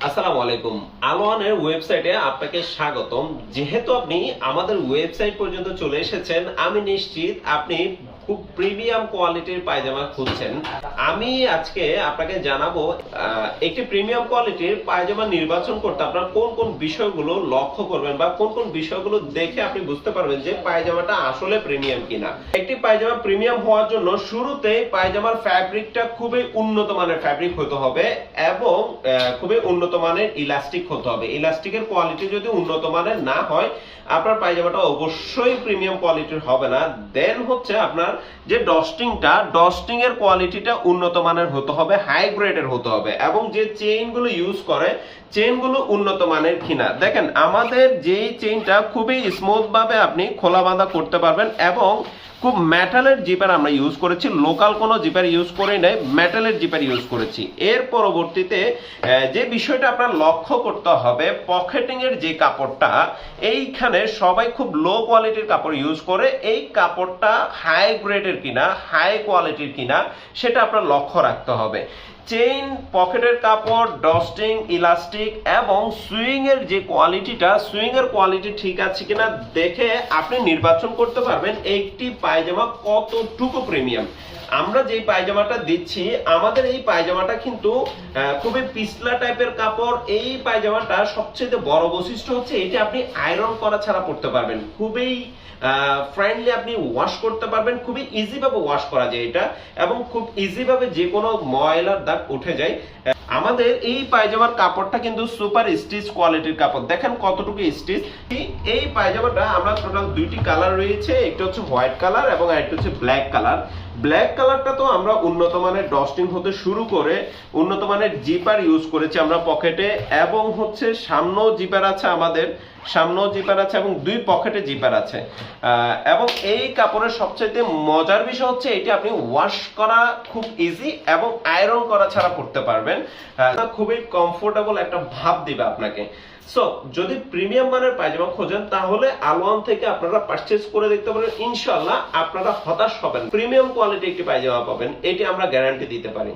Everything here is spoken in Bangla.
আসসালামু আলাইকুম। আলোয়ানের ওয়েবসাইটে আপনাকে স্বাগতম। যেহেতু আপনি আমাদের ওয়েবসাইট পর্যন্ত চলে এসেছেন, আমি নিশ্চিত আপনি খুব প্রিমিয়াম কোয়ালিটির পায়জামা খুঁজছেন। আমি আজকে আপনাকে জানাবো একটি প্রিমিয়াম কোয়ালিটির পায়জামা নির্বাচন করতে আপনার কোন কোন বিষয়গুলো লক্ষ্য করবেন বা কোন কোন বিষয়গুলো দেখে আপনি বুঝতে পারবেন যে পায়জামাটা আসলে প্রিমিয়াম কিনা। একটি পায়জামা প্রিমিয়াম হওয়ার জন্য শুরুতেই পায়জামার ফ্যাব্রিকটা খুবই উন্নত মানের ফ্যাব্রিক হতে হবে এবং খুবই উন্নত মানের ইলাস্টিক হতে হবে। ইলাস্টিকের কোয়ালিটি যদি উন্নত মানের না হয়, আপনার পায়জামাটা অবশ্যই প্রিমিয়াম কোয়ালিটির হবে না। দেন হচ্ছে আপনার যে ডস্টিং এর কোয়ালিটিটা উন্নত মানের হতে হবে, হাই গ্রেডের হতে হবে এবং যে চেইনগুলো ইউজ করে চেইনগুলো উন্নত মানের কিনা। দেখেন, আমাদের যেই চেইনটা খুবই স্মুথ ভাবে আপনি খোলা বাঁধা করতে পারবেন এবং খুব মেটালের জিপার আমরা ইউজ করেছি, লোকাল কোনো জিপার ইউজ করি নাই, মেটালের জিপার ইউজ করেছি। এর পরবর্তীতে যে বিষয়টা আপনার লক্ষ্য করতে হবে, পকেটিং এর যে কাপড়টা, এইখানে সবাই খুব লো কোয়ালিটির কাপড় ইউজ করে, এই কাপড়টা হাই গ্রেডের কিনা, হাই কোয়ালিটির কিনা সেটা আপনার লক্ষ্য রাখতে হবে। চেইন, পকেটের কাপড়, ডস্টিং, ইলাস্টিক এবং সুইং এর যে কোয়ালিটিটা, সুইং এর কোয়ালিটি ঠিক আছে কিনা দেখে আপনি নির্বাচন করতে পারবেন একটি পায়জামা কতটুকু প্রিমিয়াম। আমরা যে পায়জামাটা দিচ্ছি, আমাদের এই পায়জামাটা কিন্তু খুবই পিছলা টাইপের কাপড়। এই পায়জামাটা সবচেয়ে বড় বৈশিষ্ট্য হচ্ছে এটা আপনি আয়রন করা ছাড়া পরতে পারবেন, খুবই ফ্রেন্ডলি, আপনি ওয়াশ করতে পারবেন, খুবই ইজি ভাবে ওয়াশ করা যায় এটা এবং খুব ইজি ভাবে যে কোনো ময়লার দাগ উঠে যায়। আমাদের এই পায়জামার কাপড়টা কিন্তু সুপার স্টিচ কোয়ালিটির কাপড়। দেখেন কতটুকু স্টিচ। এই পায়জামাটা আমরা টোটাল দুইটি কালার রয়েছে, একটা হচ্ছে হোয়াইট কালার এবং আরেকটা হচ্ছে ব্ল্যাক কালার। ব্ল্যাক কালারটা তো আমরা উন্নত মানের ডস্টিং হতে শুরু করে উন্নত মানের জিপার ইউজ করেছি আমরা পকেটে, এবং হচ্ছে সামনেও জিপার আছে, আমাদের সামনেও জিপার আছে এবং দুই পকেটে জিপার আছে। এবং এই কাপড়ের সবচেয়ে মজার বিষয় হচ্ছে এটি আপনি ওয়াশ করা খুব ইজি এবং আয়রন করা ছাড়া পরতে পারবেন। খুবই কমফোর্টেবল একটা ভাব দিবে আপনাকে। সো যদি প্রিমিয়াম মানের পায়জামা খোঁজেন তাহলে আলোয়ান থেকে আপনারা পারচেজ করে দেখতে পারেন। ইনশাআল্লাহ আপনারা হতাশ হবেন, প্রিমিয়াম কোয়ালিটি একটি পায়জামা পাবেন, এটি আমরা গ্যারান্টি দিতে পারি।